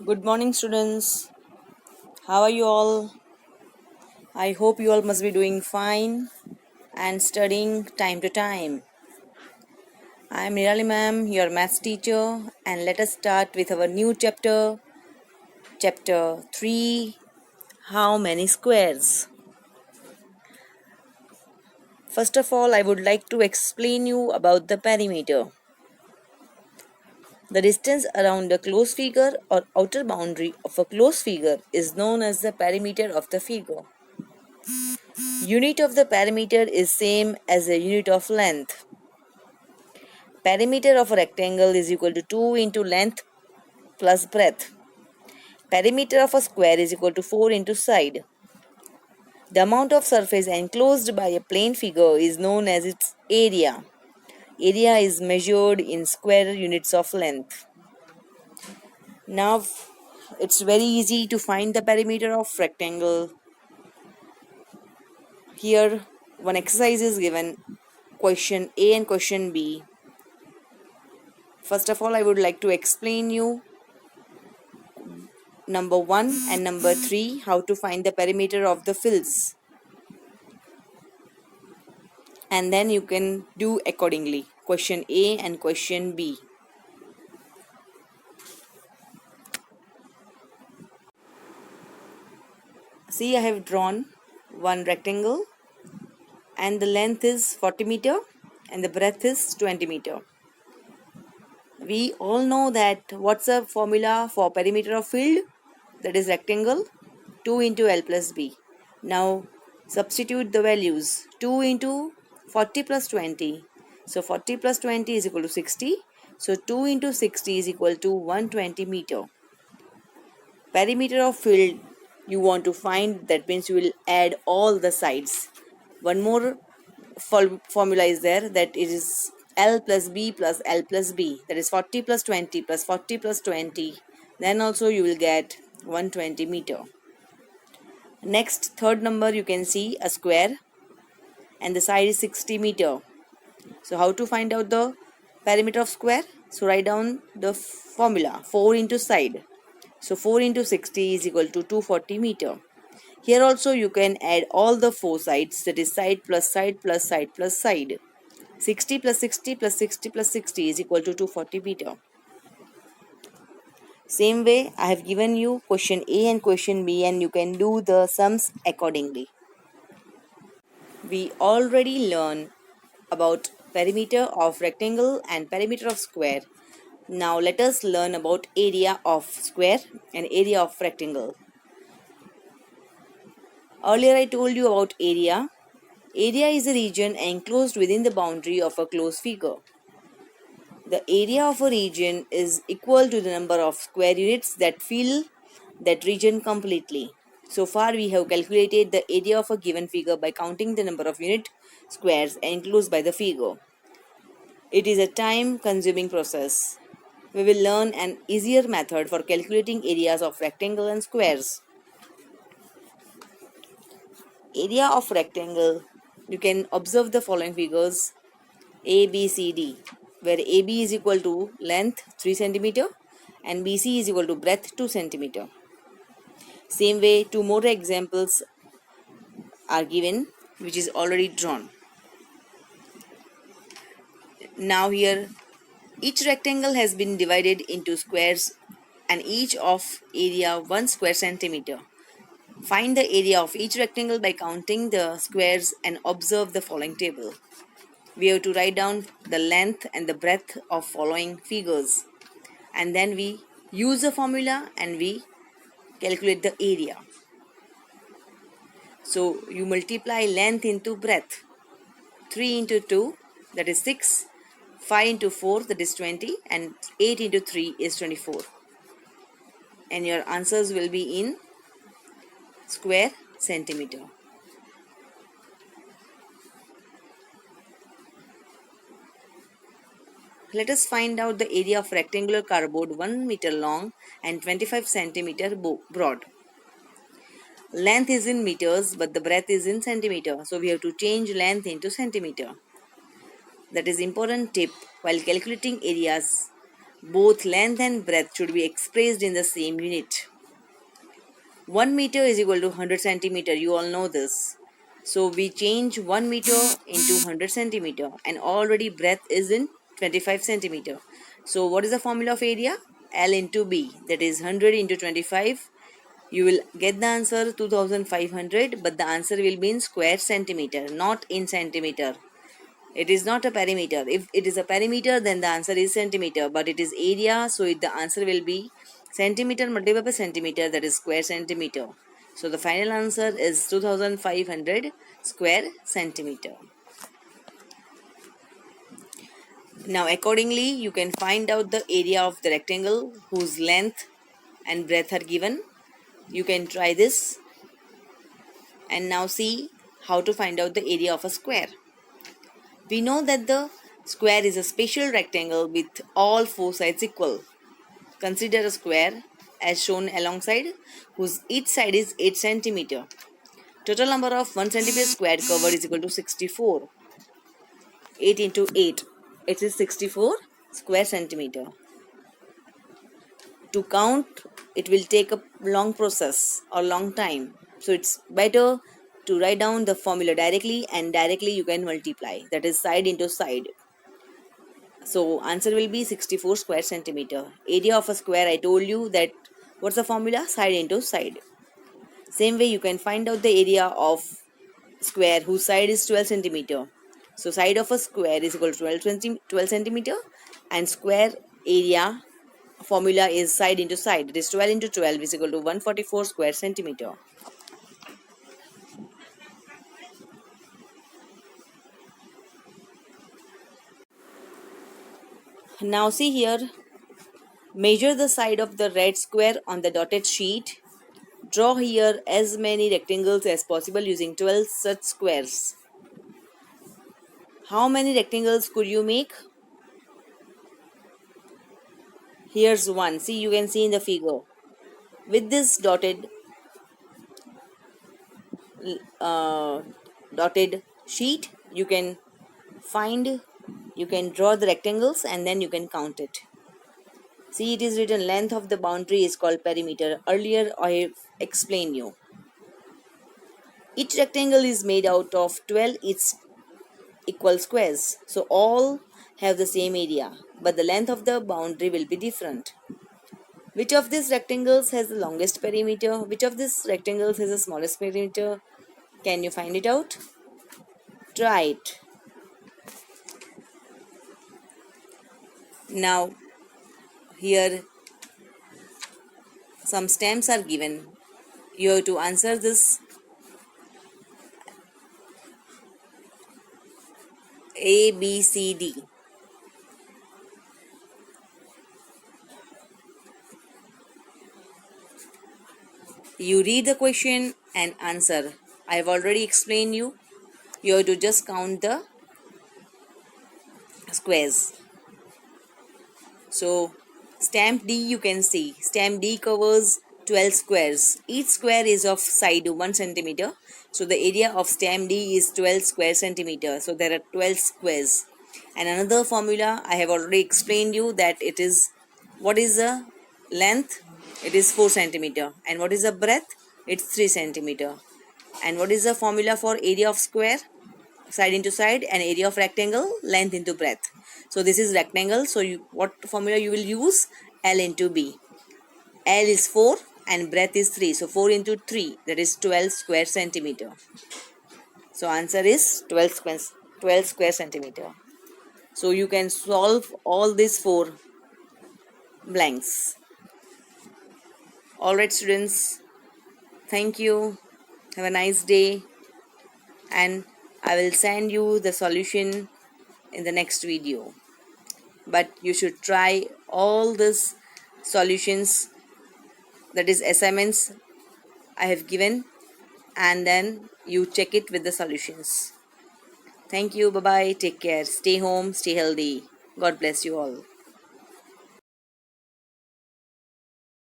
Good morning, students. How are you all? I hope you all must be doing fine and studying time to time. I am Nirali ma'am, your maths teacher, and let us start with our new chapter, chapter 3, How many squares? First of all, I would like to explain you about the perimeter. The distance around the closed figure or outer boundary of a closed figure is known as the perimeter of the figure. Unit of the perimeter is same as the unit of length. Perimeter of a rectangle is equal to 2 into length plus breadth. Perimeter of a square is equal to 4 into side. The amount of surface enclosed by a plane figure is known as its area. Area is measured in square units of length. Now it's very easy to find the perimeter of rectangle. Here one exercise is given, question A and question B. First of all, I would like to explain you number 1 and number 3 how to find the perimeter of the fills, and then you can do accordingly, question A and question B. See, I have drawn one rectangle and the length is 40 meter and the breadth is 20 meter. We all know that what's the formula for perimeter of field? That is rectangle 2 into L plus B. Now substitute the values, 2 into 40 plus 20. So 40 plus 20 is equal to 60. So 2 into 60 is equal to 120 meter. Perimeter of field you want to find, that means you will add all the sides. One more formula is there, that it is L plus B plus L plus B, that is 40 plus 20 plus 40 plus 20. Then also you will get 120 meter. Next, third number, you can see a square and the side is 60 meter. So how to find out the perimeter of square? So write down the formula, 4 into side. So 4 into 60 is equal to 240 meter. Here also you can add all the 4 sides, that is side plus side plus side plus side. 60 plus 60 plus 60 plus 60 is equal to 240 meter. Same way, I have given you question A and question B and you can do the sums accordingly. We already learned about perimeter of rectangle and perimeter of square. Now let us learn about area of square and area of rectangle. Earlier I told you about area. Area is a region enclosed within the boundary of a closed figure. The area of a region is equal to the number of square units that fill that region completely. So far we have calculated the area of a given figure by counting the number of unit squares enclosed by the figure. It is a time consuming process. We will learn an easier method for calculating areas of rectangle and squares. Area of rectangle, you can observe the following figures A, B, C, D, where AB is equal to length 3 cm and BC is equal to breadth 2 cm. Same way, two more examples are given, which is already drawn. Now here, each rectangle has been divided into squares and each of area 1 square centimeter. Find the area of each rectangle by counting the squares and observe the following table. We have to write down the length and the breadth of following figures, and then we use the formula and we calculate the area. So you multiply length into breadth. 3 into 2, that is 6. 5 into 4, that is 20, and 8 into 3 is 24. And your answers will be in square centimeter. Let us find out the area of rectangular cardboard 1 meter long and 25 centimeter broad. Length is in meters but the breadth is in centimeter. So we have to change length into centimeter. That is important tip while calculating areas. both length and breadth should be expressed in the same unit. 1 meter is equal to 100 centimeter. You all know this. So we change 1 meter into 100 centimeter, and already breadth is in 25 centimeter. So what is the formula of area? L into B, that is 100 into 25. You will get the answer 2500, but the answer will be in square centimeter, not in centimeter. It is not a perimeter. If it is a perimeter, then the answer is centimeter, but it is area, so the answer will be centimeter multiplied by centimeter, that is square centimeter. So the final answer is 2500 square centimeter. Now accordingly, you can find out the area of the rectangle whose length and breadth are given. You can try this and now see how to find out the area of a square. We know that the square is a special rectangle with all four sides equal. Consider a square as shown alongside, whose each side is 8 centimeter. Total number of 1 centimeter squared covered is equal to 64. 8 into 8, it is 64 square centimeter. To count, it will take a long process or long time. So it's better to write down the formula directly, and directly you can multiply. That is side into side. So answer will be 64 square centimeter. Area of a square, I told you that what's the formula? Side into side. Same way you can find out the area of square whose side is 12 centimeter. So side of a square is equal to 12 centimeter, and square area formula is side into side. It is 12 into 12 is equal to 144 square centimeter. Now see here, measure the side of the red square on the dotted sheet. Draw here as many rectangles as possible using 12 such squares. How many rectangles could you make? Here's one. See, you can see in the figure. With this dotted sheet, you can draw the rectangles and then you can count it. See, it is written length of the boundary is called perimeter. Earlier I have explained you. Each rectangle is made out of 12 equal squares. So all have the same area, but the length of the boundary will be different. Which of these rectangles has the longest perimeter? Which of these rectangles has the smallest perimeter? Can you find it out? Try it. Now, here some stamps are given. You have to answer this A, B, C, D. You read the question and answer. I have already explained you. You have to just count the squares. So stamp D, you can see. Stamp D covers 12 squares. Each square is of side 1 centimeter. So the area of stamp D is 12 square centimeter. So there are 12 squares. And another formula I have already explained you, that it is, what is the length? It is 4 centimeter. And what is the breadth? It's 3 centimeter. And what is the formula for area of square? Side into side, and area of rectangle, length into breadth. So this is rectangle. So what formula you will use? L into B. L is 4 and breadth is 3. So 4 into 3, that is 12 square centimeter. So answer is 12 square centimeter. So you can solve all these 4 blanks. Alright students, thank you. Have a nice day, and I will send you the solution in the next video. But you should try all these solutions, that is assignments I have given, and then you check it with the solutions. Thank you. Bye bye. Take care. Stay home. Stay healthy. God bless you all.